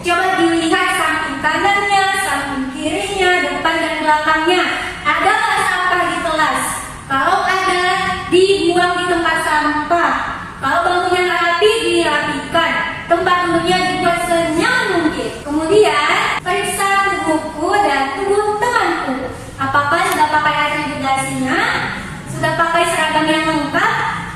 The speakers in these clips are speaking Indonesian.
Coba dilihat samping kanannya, samping kirinya, depan dan belakangnya. Ada nggak sampah di kelas? Kalau ada, dibuang di tempat sampah. Kalau bangkunya nggak rapi, dirapikan. Tempat duduknya dibuat senyaman mungkin. Kemudian, periksa tubuhku dan tubuh temanku. Apakah sudah pakai atributasinya? Sudah pakai seragam yang lengkap?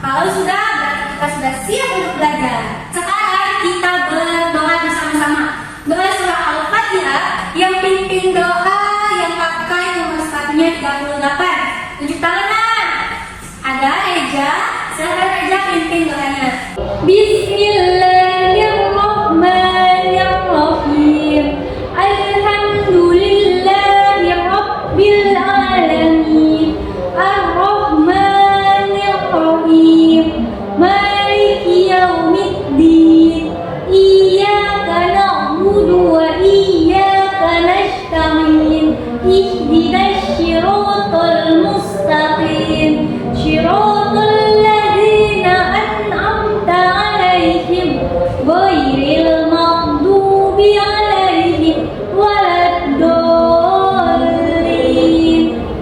Kalau sudah, berarti kita sudah siap untuk belajar. Sekarang kita berdoa bersama-sama. Doa surah Al-Fatihah yang pimpin doa yang pakai nomor sepatunya 38. Tunjuk tangan. Ada Eja, silakan Eja pimpin doanya. Bismillahirrahmanirrahim. Alhamdulillahi Rabbil alamin. Ar-Rahmanir-Rahim. Maliki yaumiddin. Iyyaka na'budu wa iyyaka nasta'in. Ihdinas siratal mustaqim. Siratal ladzina an'amta 'alaihim ghairil maghdubi 'alaihim waladdallin.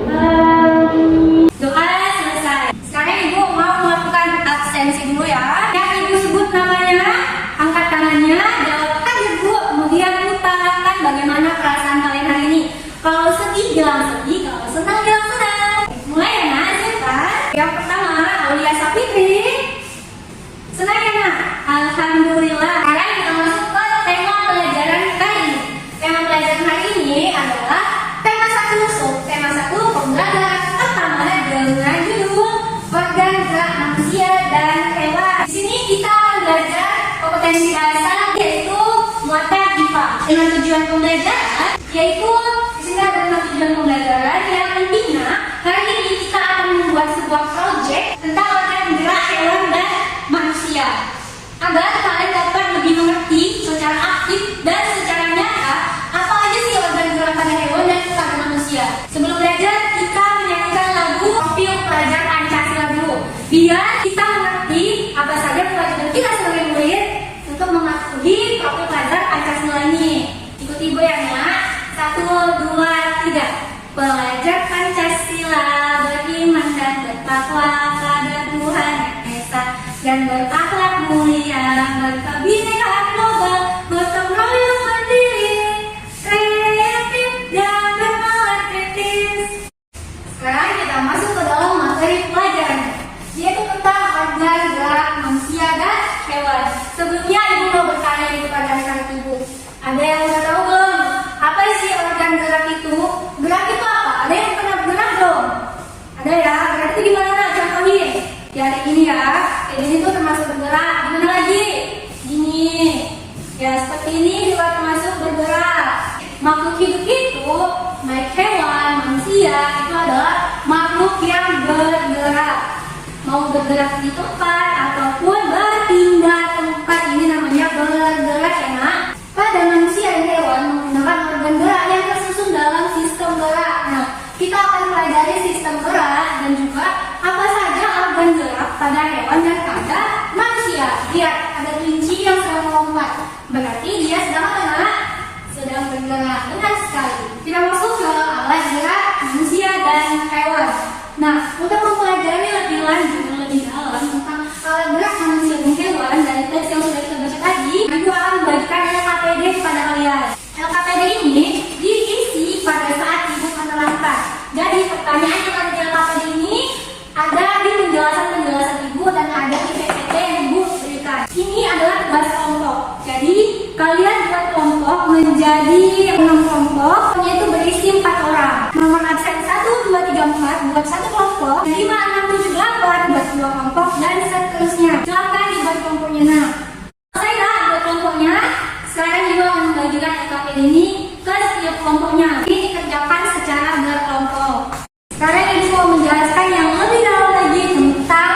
Amin. Doa selesai. Sekarang Ibu mau melakukan absensi dulu ya. Yang Ibu sebut namanya, angkat tangannya, jawab aja Bu. Kemudian utarakan bagaimana perasaan kalian hari ini. Kalau sedih bilang sedih, kalau senang bilang senang. Mulai ya Nak, siapa? Yang pertama, Aulia Sapitri. Senang ya Nak? Alhamdulillah. Sekarang kita masuk ke tema pelajaran kali ini. Tema pelajaran hari ini adalah tema 1. Tema 1 pembelajaran pertama dengan judul organ gerak manusia dan hewan. Di sini kita akan belajar kompetensi dasar yaitu muatan IPA. Dengan tujuan pembelajaran yaitu di sini ada 6 tujuan pembelajaran yang intinya hari ini kita akan membuat sebuah proyek tentang organ gerak hewan dan manusia agar kalian dapat lebih mengerti secara aktif dan secara nyata apa aja sih organ gerak pada hewan dan pada manusia. Sebelum belajar kita menyanyikan lagu profil pelajar Pancasila dulu biar kita mengerti apa saja kewajiban kita sebagai murid untuk mematuhi profil pelajar Pancasila ini. Ikuti Ibu ya Nak. 1, 2, 3. Belajar Pancasila, beriman dan bertakwa pada Tuhan Yang Esa dan berakhlak mulia, berkebinekaan global, gotong royong mandiri, kreatif dan bernalar kritis. Sekarang kita masuk ke dalam materi pelajaran, yaitu tentang organ gerak manusia dan hewan. Sebelumnya Ibu mau bertanya kepada anak-anak Ibu, ada yang udah tahu belum? Apa sih organ gerak itu? Gerak itu apa? Ada yang pernah bergerak belum? Ada ya? Gerak itu gimana Nak? Contohin. Ya ada gini ya. Ini tuh termasuk bergerak. Gimana lagi? Gini. Ya seperti ini juga termasuk bergerak. Makhluk hidup itu, baik hewan, manusia, itu adalah makhluk yang bergerak. Mau bergerak di tempat ataupun berpindah tempat, ini namanya bergerak ya Nak. Pada manusia dan hewan menggunakan organ gerak yang tersusun dalam sistem gerak. Nah, kita akan pelajari sistem gerak dan juga apa saja organ gerak pada hewan dan pada manusia. Lihat, ada kelinci yang sedang melompat. Berarti dia sedang apa Nak? Sedang bergerak. Benar sekali. Kita masuk ke alat gerak manusia dan hewan. Nah, untuk mempelajari lebih lanjut dan lebih dalam tentang alat gerak manusia dan hewan dari teks yang sudah kita baca tadi, Ibu akan membagikan LKPD kepada kalian. LKPD ini diisi pada saat Ibu menerangkan. Jadi pertanyaan yang ada di LKPD ini ada di penjelasan-penjelasan Ibu dan ada di PPT yang Ibu berikan. Ini adalah tugas kelompok. Jadi kalian buat kelompok menjadi 6 kelompok, yaitu berisi 4 orang. Nomor absen 1, 2, 3, 4 buat 1 kelompok, 5, 6, 7, 8 buat 2 kelompok dan seterusnya. Silakan dibuat kelompoknya Nah. Selesai buat kelompoknya. Sekarang Ibu akan membagikan LKPD ini ke setiap kelompoknya. Ini dikerjakan secara berkelompok. Sekarang Ibu mau menjelaskan yang lebih dalam lagi tentang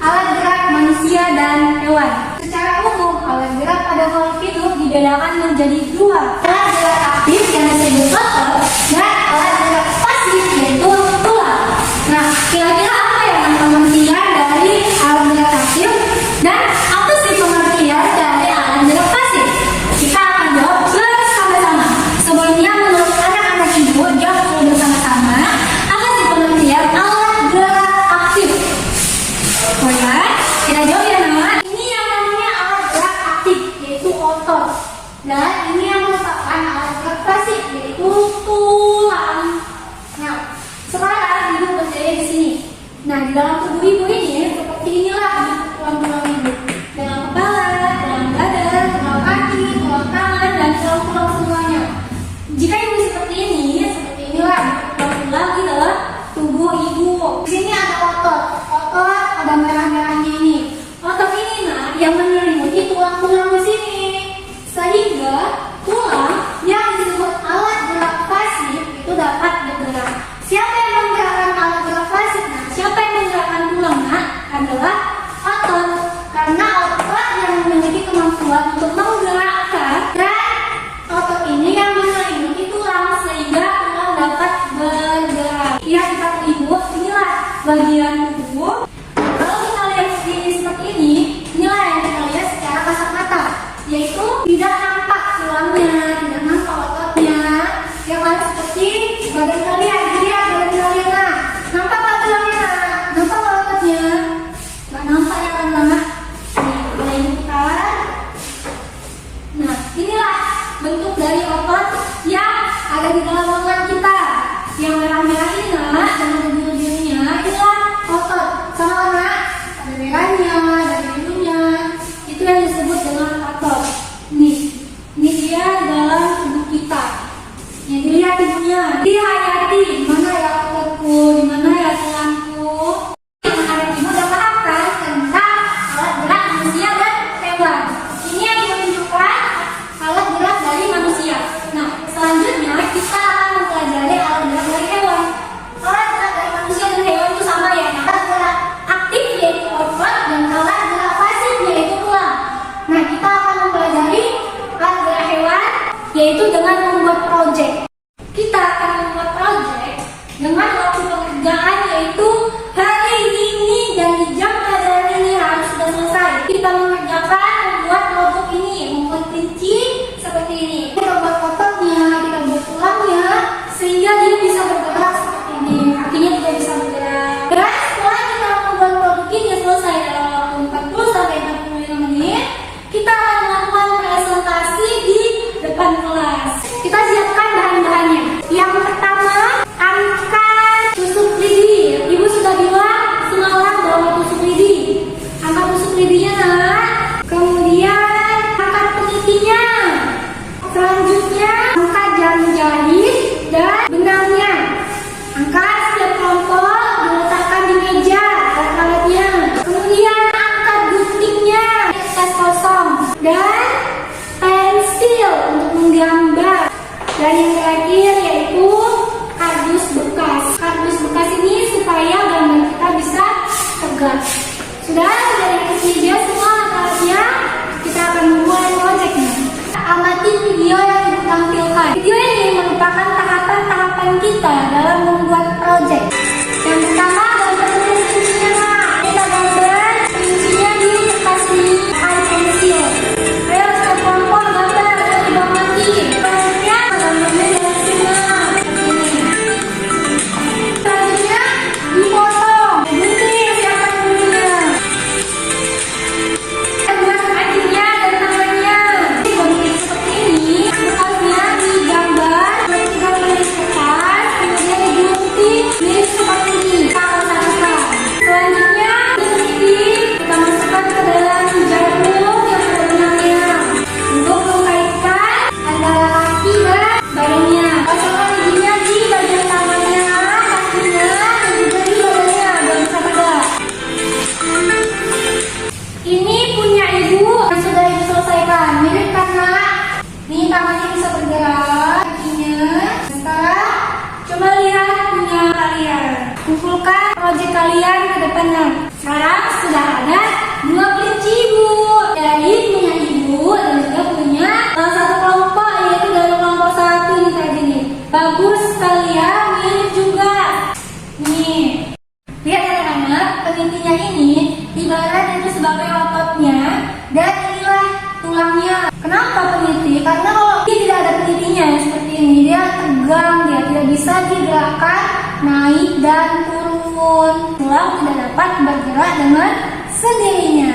alat gerak manusia dan hewan. Secara umum, alat gerak pada makhluk hidup dibedakan menjadi 2. Alat gerak aktif yang disebut otot dan alat lihat di patung ibu, inilah bagian tubuh. Kalau kita lihat seperti ini, inilah yang kita lihat secara kasat mata, yaitu tidak nampak tulangnya, tidak nampak ototnya, ya kan, seperti badan kalian, lihat badan kalian, nah, nampak nggak tulangnya, nampak nggak ototnya, nggak nampak ya kan, nah, boleh dibuka. Nah, inilah bentuk dari otot yang ada di dalam lengan kita, yang merah-merah ini, nah, dan ada biru-birunya, inilah otot, sama kan, ada merahnya, ada birunya, itu yang disebut dengan otot. Ini dia dalam tubuh kita. Yang dilihat ibunya, dihayati, di mana ya ototku, di mana ya tulangku. Yang ada ibu udah paham kan tentang alat gerak manusia dan hewan. Ini yang menunjukkan alat gerak dari manusia. Nah, selanjutnya kita akan mempelajari alat gerak dari hewan. Alat gerak dari manusia dan hewan itu sama ya. Alat gerak aktif yaitu otot dan alat gerak pasif yaitu tulang. Nah, kita akan mempelajari alat gerak hewan yaitu dengan membuat proyek. Kita akan membuat proyek dengan waktu pengerjaan yaitu hari ini dan di jam pelajaran ini harus sudah selesai. Kita mengerjakan membuat produk ini, membuat kelinci seperti ini. Kita buat ototnya, kita buat tulangnya sehingga dia bisa bergerak seperti ini. Kakinya juga bisa bergerak. Dan setelah kita membuat produk ini selesai dalam waktu 40 sampai 45 menit, kita akan melakukan presentasi di depan kelas. Kita siapkan bahan-bahannya. Yang pertama, angkat tusuk lidi. Ibu sudah bilang semalam bawa tusuk lidi. Angkat tusuk lidinya, nak. Kemudian angkat penitinya. Selanjutnya, angkat jarum jahit dan benangnya. Angkat setiap kelompok diletakkan di meja alat-alatnya. Kemudian angkat guntingnya, kertas kosong dan pensil untuk menggambar. Dan yang terakhir yaitu kardus bekas. Kardus bekas ini supaya gambar kita bisa tegak. Sudah dikasih meja semua alatnya, kita akan memulai proyeknya. Amati video yang ditampilkan. Video ini merupakan tahapan-tahapan kita dalam membuat proyek. Yang pertama, gambar kuncinya, Kak. Kita gambar kuncinya di kertas ini, pensil. Ayo setiap kelompok gambar dari bawah mati. Selanjutnya gambarnya dari sini. Selanjutnya dipotong. Gunting, siapa guntingnya? Buat kakinya dan tangannya. Gunting seperti ini. Bekasnya digambar, digambar dari kertas, kemudian digunting mirip seperti ini. Kita akan satukan. Selanjutnya kita masukkan ke dalam jarum yang ada benangnya untuk mengkaitkan antara kaki dan badannya. Pasangkan lidinya di bagian tangannya, kakinya, dan juga di badannya biar bisa tegak. Ini punya ibu yang sudah ibu selesaikan. Mirip kan, Nak? Nih tangannya bisa bergerak, kakinya. Sekarang coba lihat punya kalian. Kumpulkan proyek kalian ke depannya. Sekarang sudah ada 2 kelinci ibu. Dari punya ibu dan juga punya salah satu kelompok, yaitu dari kelompok 1 ini tadi nih. Bagus sekali ya, mirip juga. Nih, lihat anak-anak, penitinya ini ibarat itu sebagai ototnya dan inilah tulangnya. Kenapa peniti? Karena kalau dia tidak ada penitinya seperti ini, dia tegang, dia tidak bisa digerakkan naik dan turun. Tulang tidak dapat bergerak dengan sendirinya.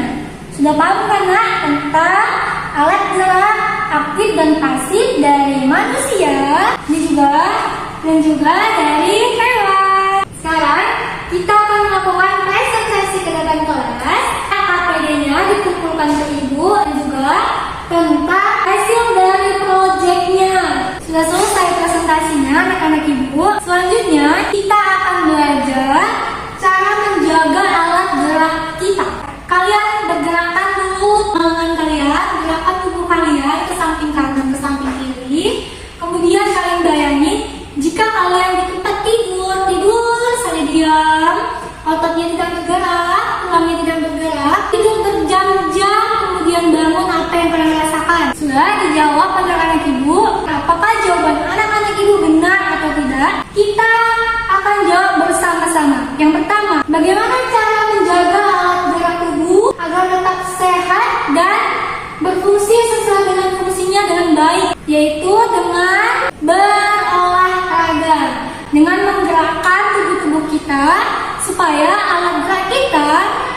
Sudah paham kan, Nak, tentang alat gerak aktif dan pasif dari manusia dan juga dari hewan. Sekarang kita akan melakukan presentasi ke depan kelas. APD-nya dikumpulkan ke ibu dan juga tentang hasil dari proyeknya. Sudah selesai presentasinya anak-anak ibu. Selanjutnya kita akan belajar cara menjaga alat gerak kita. Kalian bergerakkan dulu tangan kalian, gerakan tubuh kalian ke samping kanan, ke samping kiri. Kemudian kalian bayangin jika kalian di tempat tidur saja diam, ototnya tidak bergerak, tulangnya tidak bergerak, tidur berjam-jam, kemudian bangun, apa yang kalian rasakan? Sudah dijawab anak-anak ibu. Apakah jawaban anak-anak ibu benar atau tidak? Kita akan jawab bersama-sama. Yang pertama, bagaimana cara menjaga alat gerak tubuh agar tetap sehat dan berfungsi sesuai dengan fungsinya dengan baik, yaitu dengan berolahraga, dengan menggerakkan tubuh kita supaya alat gerak kita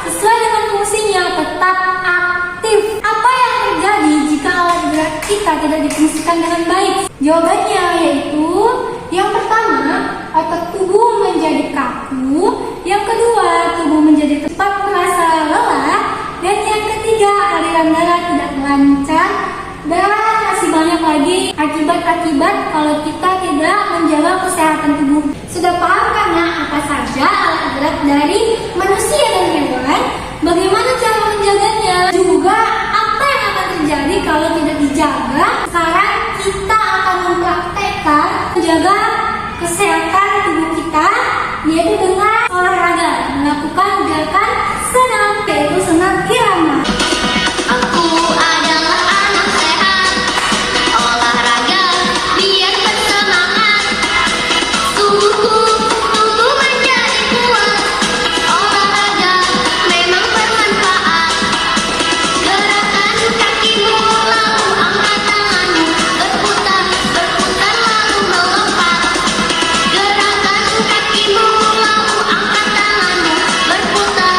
sesuai dengan fungsinya tetap aktif. Apa yang terjadi jika alat gerak kita tidak difungsikan dengan baik? Jawabannya yaitu yang pertama, otot tubuh menjadi kaku, yang kedua, tubuh menjadi cepat merasa lelah, dan yang ketiga, aliran darah tidak lancar, dan masih banyak lagi akibat-akibat kalau kita tidak menjaga kesehatan tubuh. Sudah paham karena apa saja alat gerak dari manusia dan hewan? Bagaimana cara menjaganya? Juga apa yang akan terjadi kalau tidak dijaga? Sekarang kita akan mempraktekkan menjaga kesehatan tubuh kita, yaitu dengan olahraga, melakukan gerakan senam, yaitu senam irama. Aku adalah anak sehat, olahraga biar bersemangat. Tubuh menjadi kuat, olahraga memang bermanfaat. Gerakan kakimu lalu angkat tanganmu, berputar lalu melompat. Gerakan kakimu lalu angkat tanganmu, berputar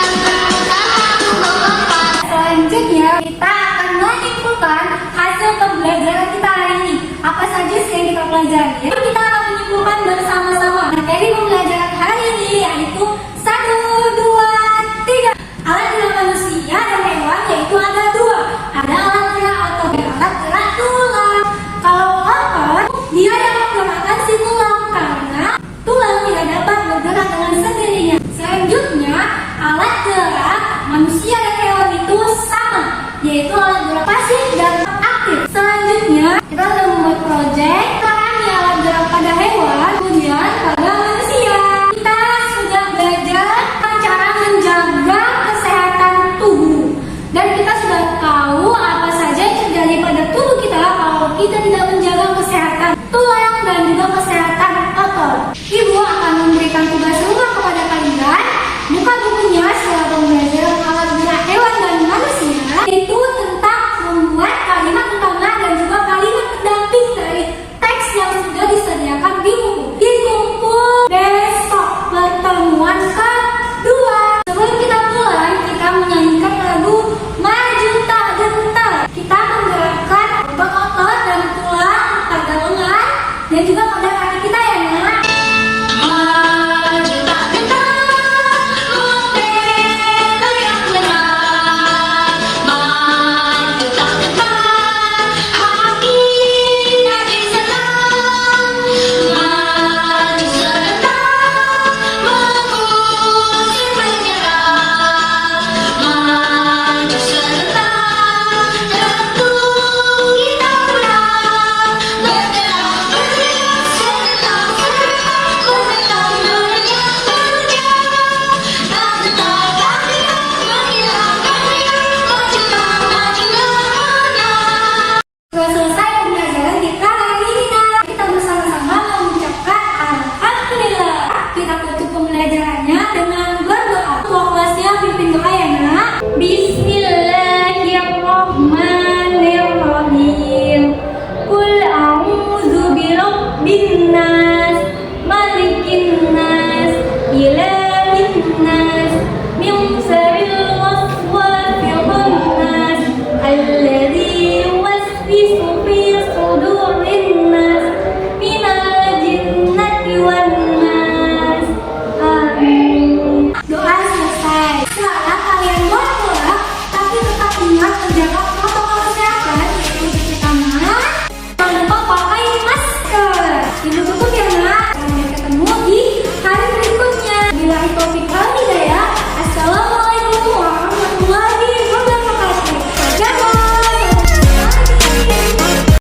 lalu melompat. Selanjutnya, kita akan menyimpulkan hasil pembelajaran kita hari ini. Apa saja sih yang kita pelajari? Kita akan menyimpulkan bersama-sama. Materi pembelajaran hari ini yaitu 1, 2, 3. Alat gerak manusia dan hewan yaitu ada 2. Ada alat gerak otot dan alat gerak tulang. Kalau otot, dia yang menggerakkan si tulang karena tulang tidak dapat bergerak dengan sendirinya. Selanjutnya, alat gerak manusia dan hewan itu sama, yaitu alat